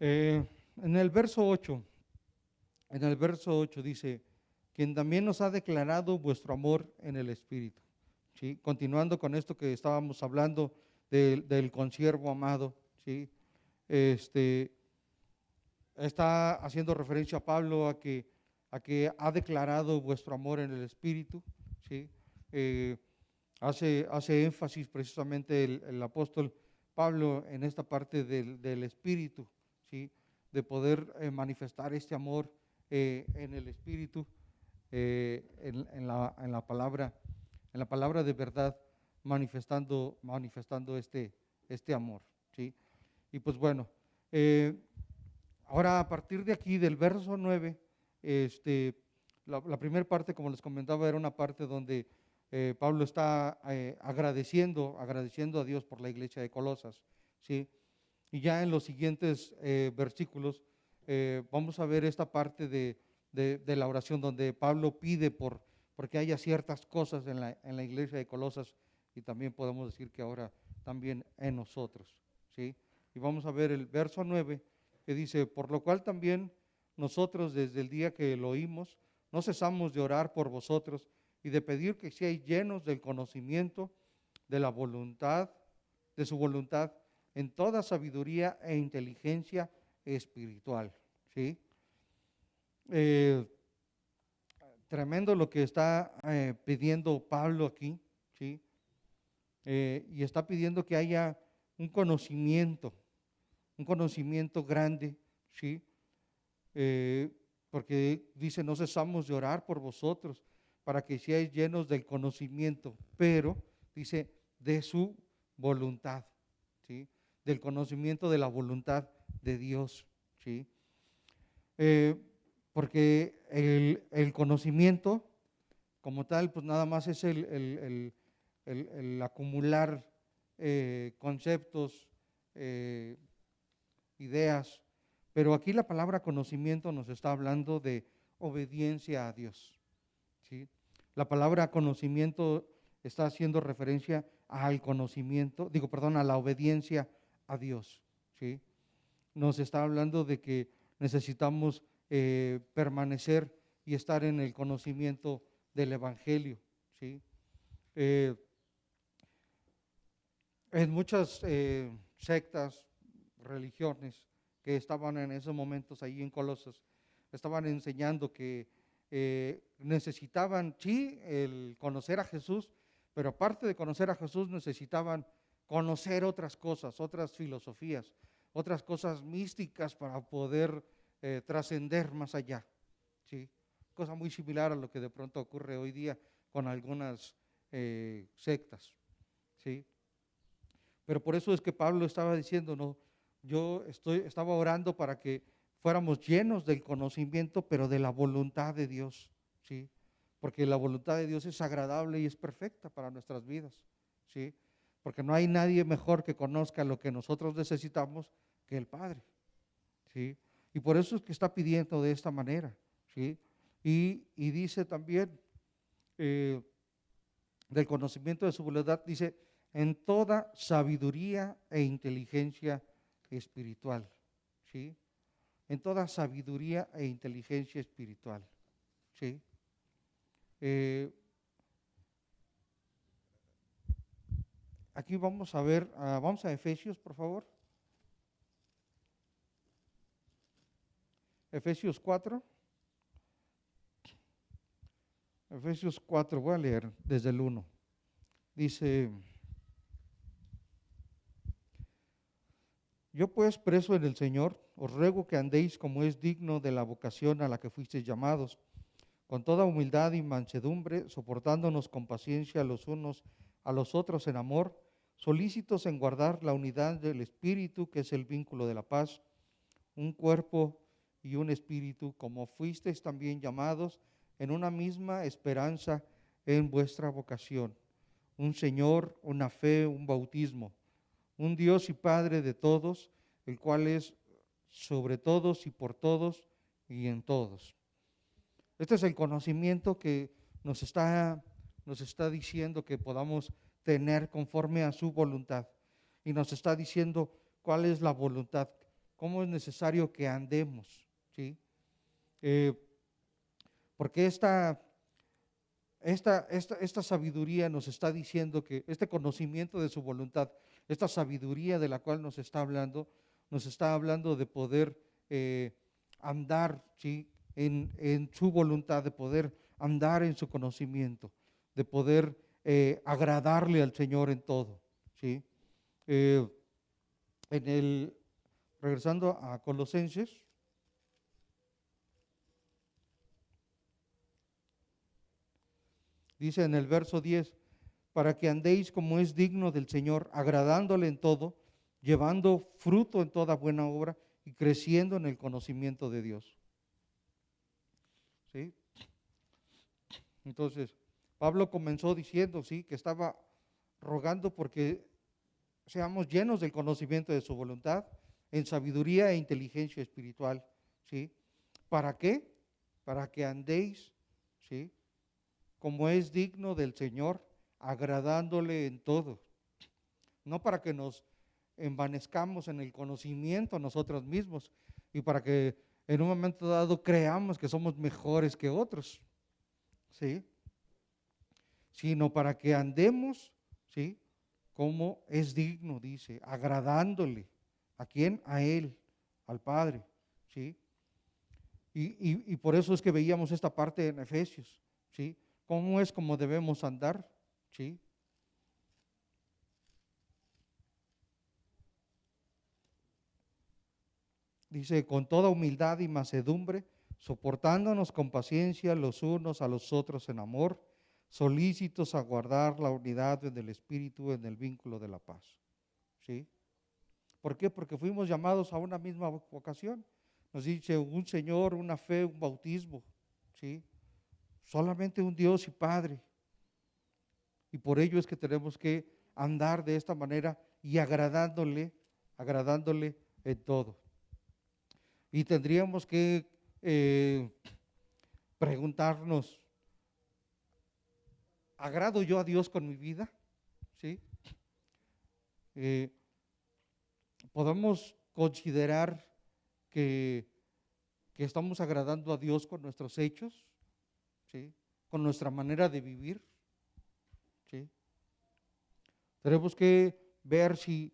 eh, en el verso 8, dice, quien también nos ha declarado vuestro amor en el Espíritu. ¿Sí? Continuando con esto que estábamos hablando del consiervo amado, ¿sí? Este, está haciendo referencia a Pablo a que ha declarado vuestro amor en el Espíritu, ¿sí? Eh, hace énfasis precisamente el apóstol Pablo en esta parte del Espíritu, ¿sí? De poder manifestar este amor en el Espíritu, en la palabra de verdad, manifestando este amor, ¿sí? Y pues bueno, ahora a partir de aquí, del verso 9, la primera parte, como les comentaba, era una parte donde Pablo está agradeciendo a Dios por la iglesia de Colosas, ¿sí? Y ya en los siguientes versículos vamos a ver esta parte de la oración donde Pablo pide porque haya ciertas cosas en la iglesia de Colosas y también podemos decir que ahora también en nosotros, ¿sí? Y vamos a ver el verso 9 que dice, por lo cual también nosotros desde el día que lo oímos, no cesamos de orar por vosotros y de pedir que seáis llenos del conocimiento de la voluntad, de su voluntad, en toda sabiduría e inteligencia espiritual, ¿sí? Eh, Tremendo lo que está pidiendo Pablo aquí, ¿sí? Y está pidiendo que haya un conocimiento grande, ¿sí? Porque dice, no cesamos de orar por vosotros para que seáis llenos del conocimiento, pero dice, de su voluntad, ¿sí? Del conocimiento de la voluntad de Dios, ¿sí? Eh, Porque el conocimiento como tal, pues nada más es el acumular conceptos, eh, ideas, pero aquí la palabra conocimiento nos está hablando de obediencia a Dios, ¿sí? La palabra conocimiento está haciendo referencia al conocimiento, a la obediencia a Dios, ¿sí? Nos está hablando de que necesitamos permanecer y estar en el conocimiento del Evangelio, ¿sí? Eh, en muchas sectas, religiones que estaban en esos momentos ahí en Colosas, estaban enseñando que necesitaban, sí, el conocer a Jesús, pero aparte de conocer a Jesús, necesitaban conocer otras cosas, otras filosofías, otras cosas místicas para poder trascender más allá, ¿sí? Cosa muy similar a lo que de pronto ocurre hoy día con algunas sectas, ¿sí? Pero por eso es que Pablo estaba diciendo, no, estaba orando para que fuéramos llenos del conocimiento, pero de la voluntad de Dios, ¿sí? Porque la voluntad de Dios es agradable y es perfecta para nuestras vidas, ¿sí? Porque no hay nadie mejor que conozca lo que nosotros necesitamos que el Padre, ¿sí? Y por eso es que está pidiendo de esta manera, ¿sí? Y dice también, eh, del conocimiento de su voluntad, dice, en toda sabiduría e inteligencia espiritual, ¿sí? En toda sabiduría e inteligencia espiritual, ¿sí? Eh, Aquí vamos a ver, vamos a Efesios, por favor. Efesios 4. Efesios 4, voy a leer desde el 1. Dice, yo pues preso en el Señor, os ruego que andéis como es digno de la vocación a la que fuisteis llamados, con toda humildad y mansedumbre, soportándonos con paciencia los unos a los otros en amor, solícitos en guardar la unidad del Espíritu, que es el vínculo de la paz, un cuerpo y un espíritu, como fuisteis también llamados en una misma esperanza en vuestra vocación, un Señor, una fe, un bautismo, un Dios y Padre de todos, el cual es sobre todos y por todos y en todos. Este es el conocimiento que nos está diciendo que podamos tener conforme a su voluntad. Y nos está diciendo cuál es la voluntad, cómo es necesario que andemos, ¿sí? Eh, porque esta sabiduría nos está diciendo que este conocimiento de su voluntad, esta sabiduría de la cual nos está hablando de poder andar, ¿sí? en su voluntad, de poder andar en su conocimiento, de poder agradarle al Señor en todo, ¿sí? Eh, regresando a Colosenses, dice en el verso 10, para que andéis como es digno del Señor, agradándole en todo, llevando fruto en toda buena obra y creciendo en el conocimiento de Dios. ¿Sí? Entonces, Pablo comenzó diciendo, sí, que estaba rogando porque seamos llenos del conocimiento de su voluntad, en sabiduría e inteligencia espiritual, ¿sí? ¿Para qué? Para que andéis, ¿sí? Como es digno del Señor, agradándole en todo. No para que nos envanezcamos en el conocimiento nosotros mismos y para que en un momento dado creamos que somos mejores que otros, ¿sí? Sino para que andemos, ¿sí? Como es digno, dice, agradándole. ¿A quién? A Él, al Padre, ¿sí? Y por eso es que veíamos esta parte en Efesios, ¿sí? ¿Cómo es como debemos andar? ¿Sí? Dice, con toda humildad y mansedumbre, soportándonos con paciencia los unos a los otros en amor, solícitos a guardar la unidad en el Espíritu, en el vínculo de la paz. ¿Sí? ¿Por qué? Porque fuimos llamados a una misma vocación. Nos dice un Señor, una fe, un bautismo. ¿Sí? Solamente un Dios y Padre. Y por ello es que tenemos que andar de esta manera y agradándole en todo. Y tendríamos que preguntarnos, ¿agrado yo a Dios con mi vida? ¿Sí? Eh, podemos considerar que, que estamos agradando a Dios con nuestros hechos, ¿sí? Con nuestra manera de vivir, ¿sí? Tenemos que ver si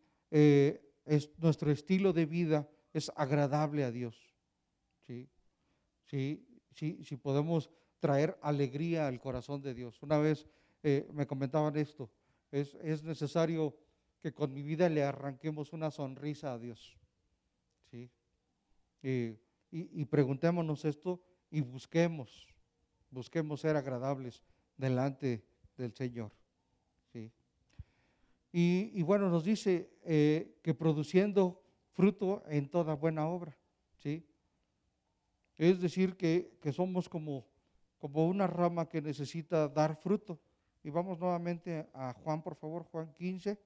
nuestro estilo de vida es agradable a Dios, ¿sí? Si podemos traer alegría al corazón de Dios. Una vez me comentaban esto, es necesario que con mi vida le arranquemos una sonrisa a Dios, ¿sí? Y preguntémonos esto y busquemos ser agradables delante del Señor, ¿sí? Y bueno, nos dice que produciendo fruto en toda buena obra, ¿sí? Es decir, que somos como una rama que necesita dar fruto. Y vamos nuevamente a Juan, por favor, Juan 15.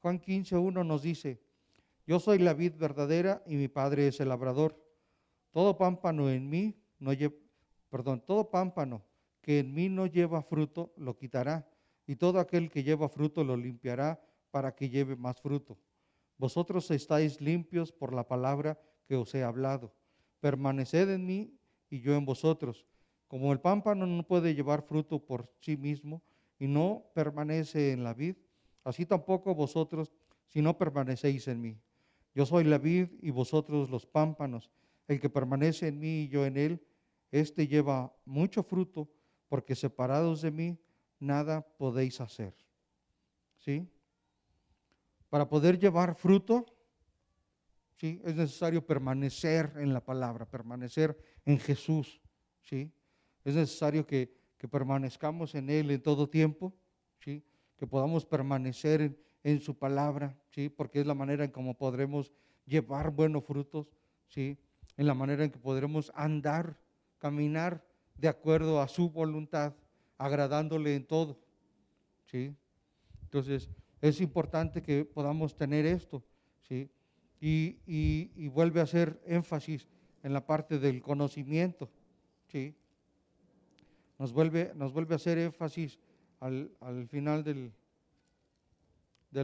Juan 15:1 nos dice, yo soy la vid verdadera y mi Padre es el labrador. Todo pámpano en mí no lleva, todo pámpano que en mí no lleva fruto lo quitará, y todo aquel que lleva fruto lo limpiará para que lleve más fruto. Vosotros estáis limpios por la palabra que os he hablado. Permaneced en mí y yo en vosotros. Como el pámpano no puede llevar fruto por sí mismo y no permanece en la vid, así tampoco vosotros si no permanecéis en mí. Yo soy la vid y vosotros los pámpanos. El que permanece en mí y yo en él, éste lleva mucho fruto, porque separados de mí nada podéis hacer. ¿Sí? Para poder llevar fruto, ¿sí? Es necesario permanecer en la palabra, permanecer en Jesús, ¿sí? Es necesario que permanezcamos en Él en todo tiempo, ¿sí? Que podamos permanecer en su palabra, ¿sí? Porque es la manera en cómo podremos llevar buenos frutos, ¿sí? en la manera en que podremos andar, caminar de acuerdo a su voluntad, agradándole en todo, ¿sí? Entonces, es importante que podamos tener esto, ¿sí? Y vuelve a hacer énfasis en la parte del conocimiento, ¿sí? Nos vuelve a hacer énfasis al final del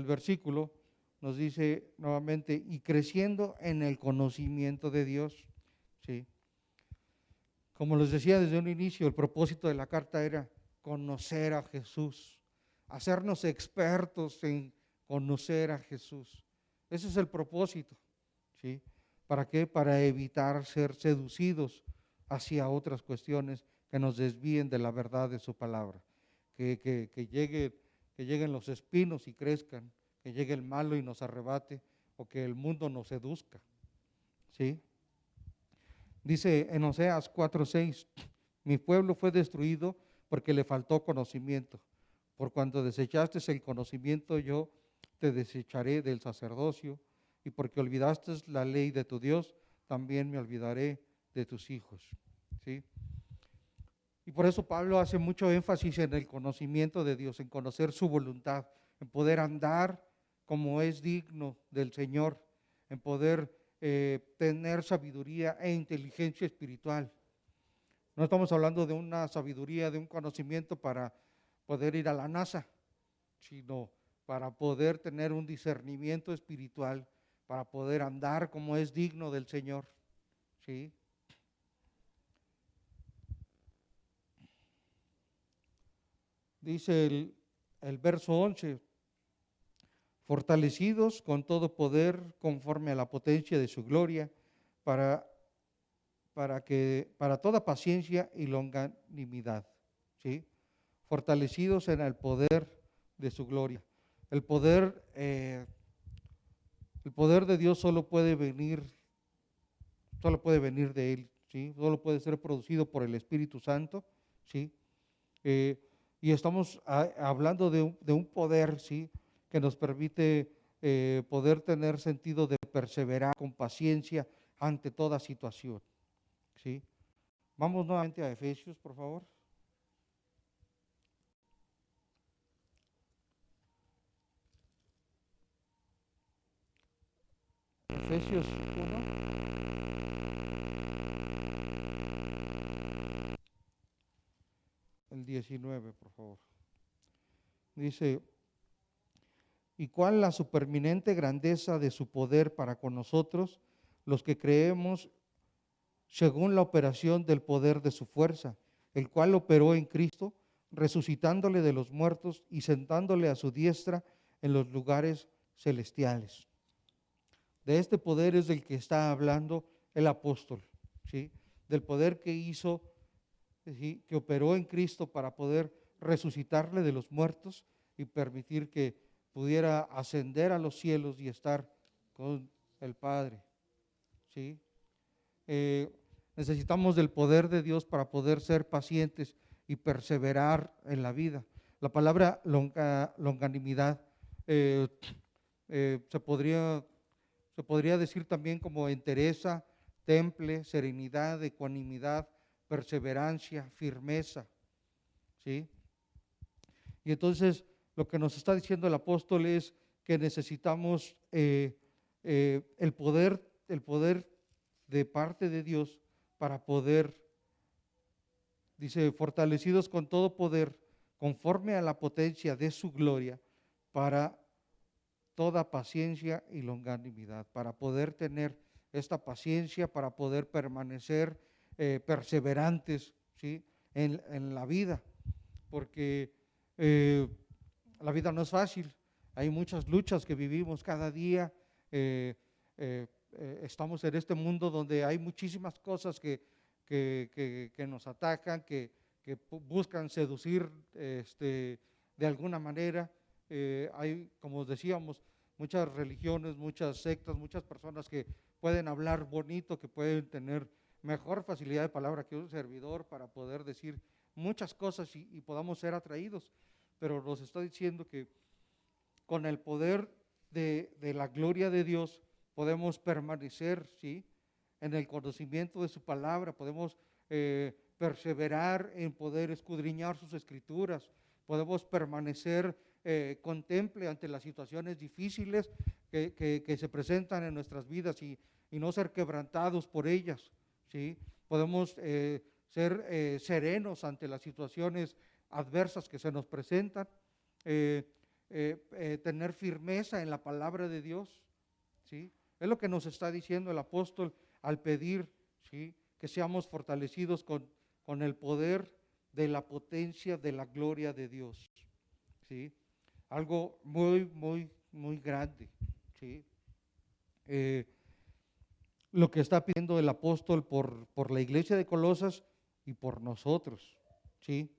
versículo, nos dice nuevamente, y creciendo en el conocimiento de Dios, ¿sí? Como les decía desde un inicio, el propósito de la carta era conocer a Jesús, hacernos expertos en conocer a Jesús. Ese es el propósito, ¿sí? ¿Para qué? Para evitar ser seducidos hacia otras cuestiones que nos desvíen de la verdad de su palabra. Que lleguen los espinos y crezcan, que llegue el malo y nos arrebate, o que el mundo nos seduzca, ¿sí? Dice en Oseas 4:6, mi pueblo fue destruido porque le faltó conocimiento. Por cuanto desechaste el conocimiento, yo te desecharé del sacerdocio, y porque olvidaste la ley de tu Dios, también me olvidaré de tus hijos. ¿Sí? Y por eso Pablo hace mucho énfasis en el conocimiento de Dios, en conocer su voluntad, en poder andar como es digno del Señor, en poder tener sabiduría e inteligencia espiritual. No estamos hablando de una sabiduría, de un conocimiento para poder ir a la NASA, sino para poder tener un discernimiento espiritual, para poder andar como es digno del Señor. ¿Sí? Dice el verso 11, fortalecidos con todo poder conforme a la potencia de su gloria, para toda paciencia y longanimidad, ¿sí? Fortalecidos en el poder de su gloria. El poder, el poder de Dios solo puede venir de Él, ¿sí? Solo puede ser producido por el Espíritu Santo, ¿sí? Y estamos hablando de un poder, ¿sí? Que nos permite poder tener sentido de perseverar con paciencia ante toda situación, ¿sí? Vamos nuevamente a Efesios, por favor. Efesios 1, el 19, por favor. Dice, ¿y cuál la superminente grandeza de su poder para con nosotros, los que creemos según la operación del poder de su fuerza, el cual operó en Cristo, resucitándole de los muertos y sentándole a su diestra en los lugares celestiales? De este poder es del que está hablando el apóstol, ¿sí? Del poder que hizo, ¿sí? Que operó en Cristo para poder resucitarle de los muertos y permitir que pudiera ascender a los cielos y estar con el Padre, ¿sí? Necesitamos del poder de Dios para poder ser pacientes y perseverar en la vida. La palabra longanimidad eh, se podría decir también como entereza, temple, serenidad, ecuanimidad, perseverancia, firmeza, ¿sí? Y entonces lo que nos está diciendo el apóstol es que necesitamos el poder de parte de Dios para poder, dice, fortalecidos con todo poder, conforme a la potencia de su gloria, para toda paciencia y longanimidad, para poder tener esta paciencia, para poder permanecer perseverantes, ¿sí? En la vida, porque la vida no es fácil, hay muchas luchas que vivimos cada día, estamos en este mundo donde hay muchísimas cosas que nos atacan, que buscan seducir de alguna manera. Hay, como decíamos, muchas religiones, muchas sectas, muchas personas que pueden hablar bonito, que pueden tener mejor facilidad de palabra que un servidor para poder decir muchas cosas y podamos ser atraídos, pero nos está diciendo que con el poder de la gloria de Dios podemos permanecer, ¿sí? en el conocimiento de su palabra, podemos perseverar en poder escudriñar sus escrituras, podemos permanecer contemple ante las situaciones difíciles que se presentan en nuestras vidas y no ser quebrantados por ellas, ¿sí? Podemos ser serenos ante las situaciones adversas que se nos presentan, tener firmeza en la palabra de Dios, ¿sí? Es lo que nos está diciendo el apóstol al pedir, ¿sí?, que seamos fortalecidos con el poder de la potencia de la gloria de Dios, ¿sí? Algo muy, muy, muy grande, ¿sí? Lo que está pidiendo el apóstol por la iglesia de Colosas y por nosotros, ¿sí?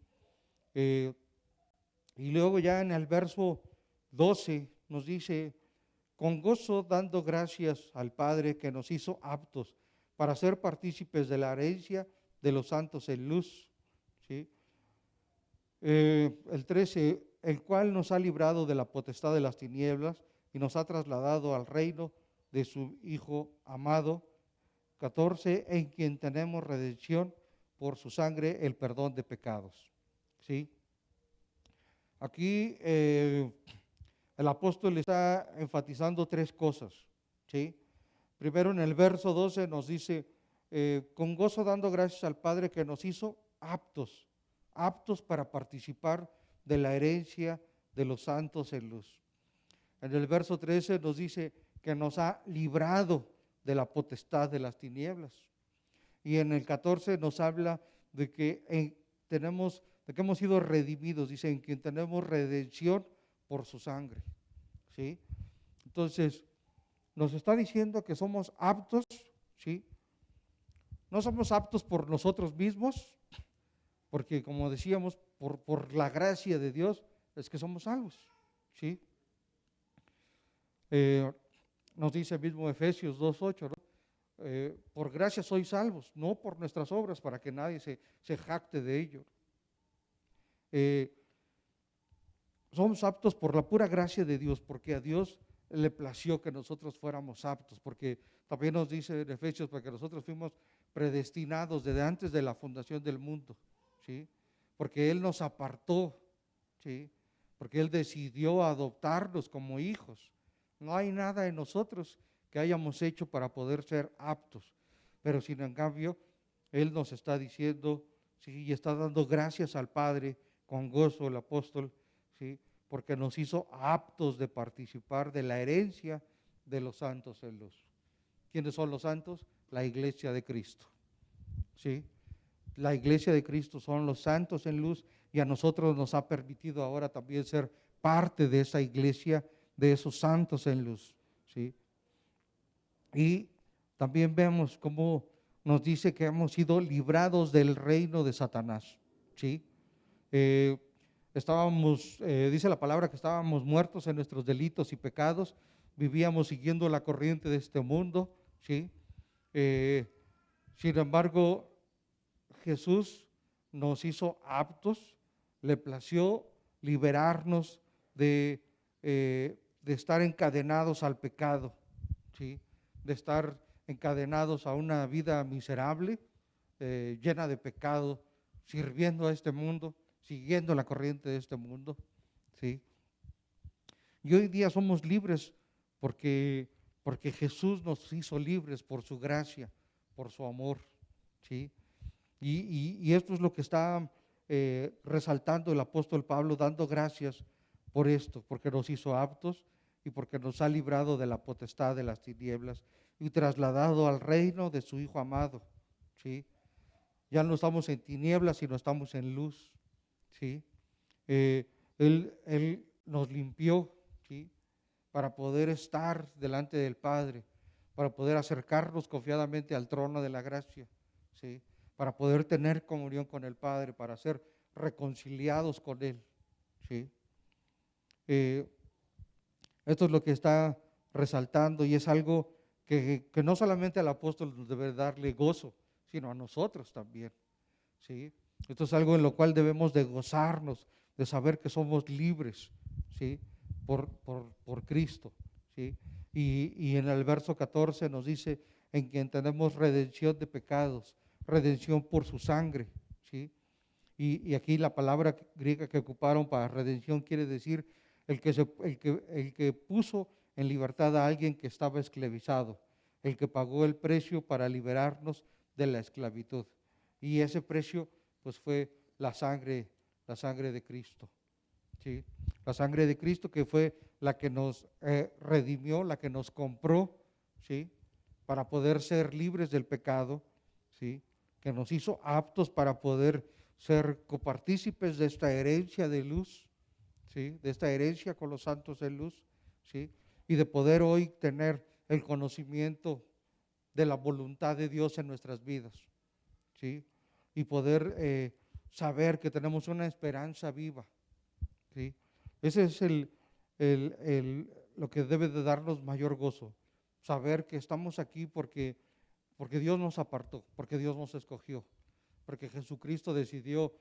Y luego ya en el verso 12 nos dice: con gozo dando gracias al Padre que nos hizo aptos para ser partícipes de la herencia de los santos en luz, ¿sí? El 13, el cual nos ha librado de la potestad de las tinieblas y nos ha trasladado al reino de su Hijo amado. 14, en quien tenemos redención por su sangre, el perdón de pecados, ¿sí? Aquí el apóstol está enfatizando tres cosas, ¿sí? Primero, en el verso 12 nos dice, con gozo dando gracias al Padre que nos hizo aptos para participar de la herencia de los santos en luz. En el verso 13 nos dice que nos ha librado de la potestad de las tinieblas. Y en el 14 nos habla de que de que hemos sido redimidos, dice, en quien tenemos redención por su sangre, ¿sí? Entonces, nos está diciendo que somos aptos, ¿sí? No somos aptos por nosotros mismos, porque como decíamos, por la gracia de Dios es que somos salvos, ¿sí? Nos dice mismo Efesios 2:8, ¿no? Por gracia sois salvos, no por nuestras obras, para que nadie se jacte de ello. Somos aptos por la pura gracia de Dios, porque a Dios le plació que nosotros fuéramos aptos, porque también nos dice en Efesios, porque nosotros fuimos predestinados desde antes de la fundación del mundo, ¿sí? Porque Él nos apartó, ¿sí? Porque Él decidió adoptarnos como hijos. No hay nada en nosotros que hayamos hecho para poder ser aptos, pero sin en cambio, Él nos está diciendo, ¿sí?, y está dando gracias al Padre con gozo el apóstol, ¿sí?, porque nos hizo aptos de participar de la herencia de los santos en luz. ¿Quiénes son los santos? La iglesia de Cristo, ¿sí? La iglesia de Cristo son los santos en luz, y a nosotros nos ha permitido ahora también ser parte de esa iglesia, de esos santos en luz, ¿sí? Y también vemos cómo nos dice que hemos sido librados del reino de Satanás, ¿sí? Dice la palabra que estábamos muertos en nuestros delitos y pecados, vivíamos siguiendo la corriente de este mundo, ¿sí? Sin embargo, Jesús nos hizo aptos, le plació liberarnos de estar encadenados al pecado, ¿sí?, de estar encadenados a una vida miserable, llena de pecado, sirviendo a este mundo, siguiendo la corriente de este mundo, ¿sí? Y hoy día somos libres porque Jesús nos hizo libres por su gracia, por su amor, ¿sí? Y esto es lo que está resaltando el apóstol Pablo, dando gracias por esto, porque nos hizo aptos y porque nos ha librado de la potestad de las tinieblas y trasladado al reino de su Hijo amado, ¿sí? Ya no estamos en tinieblas, sino estamos en luz, ¿sí? Él nos limpió, ¿sí?, para poder estar delante del Padre, para poder acercarnos confiadamente al trono de la gracia, ¿sí?, para poder tener comunión con el Padre, para ser reconciliados con Él, ¿sí? Esto es lo que está resaltando, y es algo que no solamente al apóstol nos debe darle gozo, sino a nosotros también, ¿sí? Esto es algo en lo cual debemos de gozarnos, de saber que somos libres, ¿sí?, por Cristo, ¿sí? Y en el verso 14 nos dice, en quien tenemos redención de pecados, redención por su sangre, ¿sí? Y aquí la palabra griega que ocuparon para redención quiere decir el que puso en libertad a alguien que estaba esclavizado, el que pagó el precio para liberarnos de la esclavitud. Y ese precio pues fue la sangre de Cristo, ¿sí? La sangre de Cristo, que fue la que nos redimió, la que nos compró, ¿sí? Para poder ser libres del pecado, ¿sí? Que nos hizo aptos para poder ser copartícipes de esta herencia de luz, ¿sí? De esta herencia con los santos de luz, ¿sí? Y de poder hoy tener el conocimiento de la voluntad de Dios en nuestras vidas, ¿sí? Y poder saber que tenemos una esperanza viva, ¿sí? Ese es lo que debe de darnos mayor gozo, saber que estamos aquí porque Dios nos apartó, porque Dios nos escogió, porque Jesucristo decidió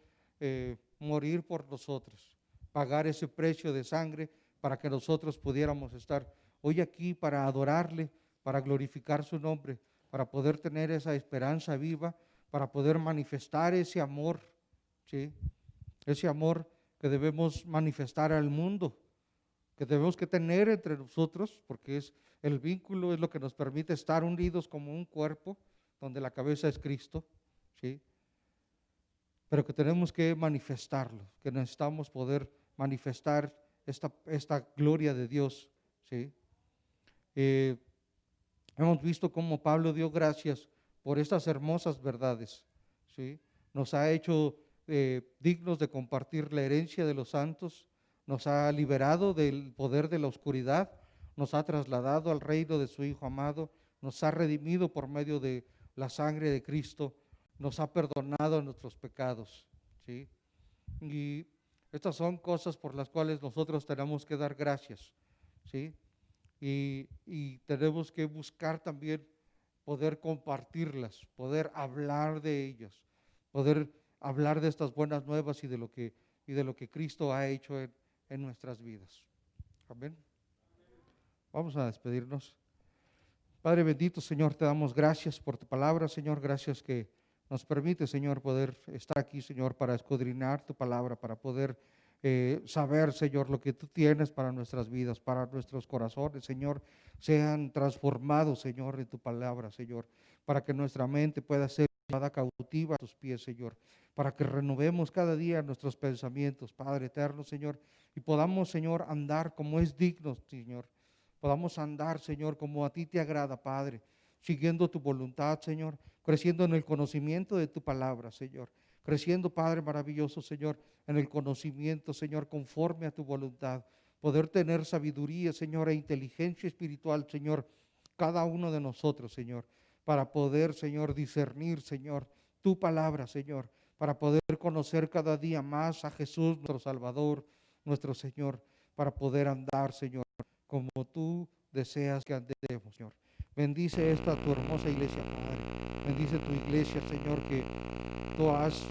morir por nosotros, pagar ese precio de sangre para que nosotros pudiéramos estar hoy aquí para adorarle, para glorificar su nombre, para poder tener esa esperanza viva, para poder manifestar ese amor, ¿sí? Ese amor que debemos manifestar al mundo, que debemos que tener entre nosotros, porque es el vínculo, es lo que nos permite estar unidos como un cuerpo, donde la cabeza es Cristo, ¿sí? Pero que tenemos que manifestarlo, que necesitamos poder manifestar esta gloria de Dios, ¿sí? Hemos visto cómo Pablo dio gracias por estas hermosas verdades, ¿sí? Nos ha hecho dignos de compartir la herencia de los santos, nos ha liberado del poder de la oscuridad, nos ha trasladado al reino de su Hijo amado, nos ha redimido por medio de la sangre de Cristo, nos ha perdonado nuestros pecados, ¿sí? Y estas son cosas por las cuales nosotros tenemos que dar gracias, ¿sí? Y tenemos que buscar también poder compartirlas, poder hablar de ellas, poder hablar de estas buenas nuevas y de lo que Cristo ha hecho en nuestras vidas. Amén. Vamos a despedirnos. Padre bendito, Señor, te damos gracias por tu palabra, Señor, gracias que nos permite, Señor, poder estar aquí, Señor, para escudriñar tu palabra, para poder saber, Señor, lo que tú tienes para nuestras vidas, para nuestros corazones, Señor, sean transformados, Señor, en tu palabra, Señor, para que nuestra mente pueda ser llevada cautiva a tus pies, Señor, para que renovemos cada día nuestros pensamientos, Padre eterno, Señor, y podamos, Señor, andar como es digno, Señor, podamos andar, Señor, como a ti te agrada, Padre, siguiendo tu voluntad, Señor, creciendo en el conocimiento de tu palabra, Señor, creciendo, Padre maravilloso, Señor, en el conocimiento, Señor, conforme a tu voluntad, poder tener sabiduría, Señor, e inteligencia espiritual, Señor, cada uno de nosotros, Señor, para poder, Señor, discernir, Señor, tu palabra, Señor, para poder conocer cada día más a Jesús, nuestro Salvador, nuestro Señor, para poder andar, Señor, como tú deseas que andemos, Señor. Bendice esta tu hermosa iglesia, Padre. Bendice tu iglesia, Señor, que tú has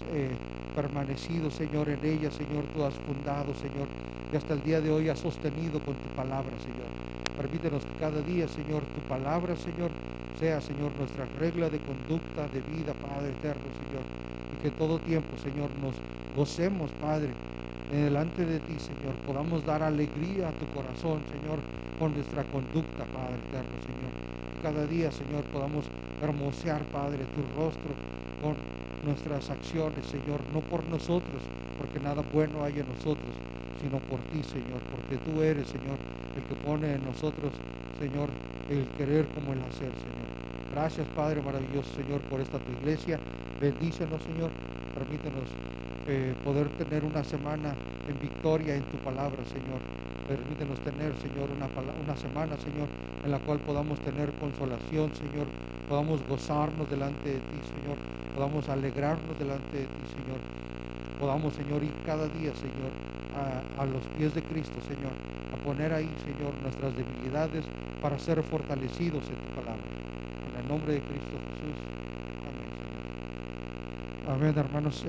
permanecido, Señor, en ella, Señor, tú has fundado, Señor, y hasta el día de hoy has sostenido con tu palabra, Señor. Permítenos que cada día, Señor, tu palabra, Señor, sea, Señor, nuestra regla de conducta, de vida, Padre eterno, Señor, y que en todo tiempo, Señor, nos gocemos, Padre, delante de ti, Señor, podamos dar alegría a tu corazón, Señor, con nuestra conducta, Padre eterno, Señor. Cada día, Señor, podamos hermosear, Padre, tu rostro con nuestras acciones, Señor, no por nosotros, porque nada bueno hay en nosotros, sino por ti, Señor, porque tú eres, Señor, el que pone en nosotros, Señor, el querer como el hacer, Señor. Gracias, Padre maravilloso, Señor, por esta tu iglesia. Bendícenos, Señor, permítenos poder tener una semana en victoria en tu palabra, Señor. Permítenos tener, Señor, una semana, Señor, en la cual podamos tener consolación, Señor, podamos gozarnos delante de ti, Señor, podamos alegrarnos delante de ti, Señor, podamos, Señor, ir cada día, Señor, a los pies de Cristo, Señor, a poner ahí, Señor, nuestras debilidades para ser fortalecidos en tu palabra. En el nombre de Cristo Jesús. Amén, Señor. Amén, hermanos.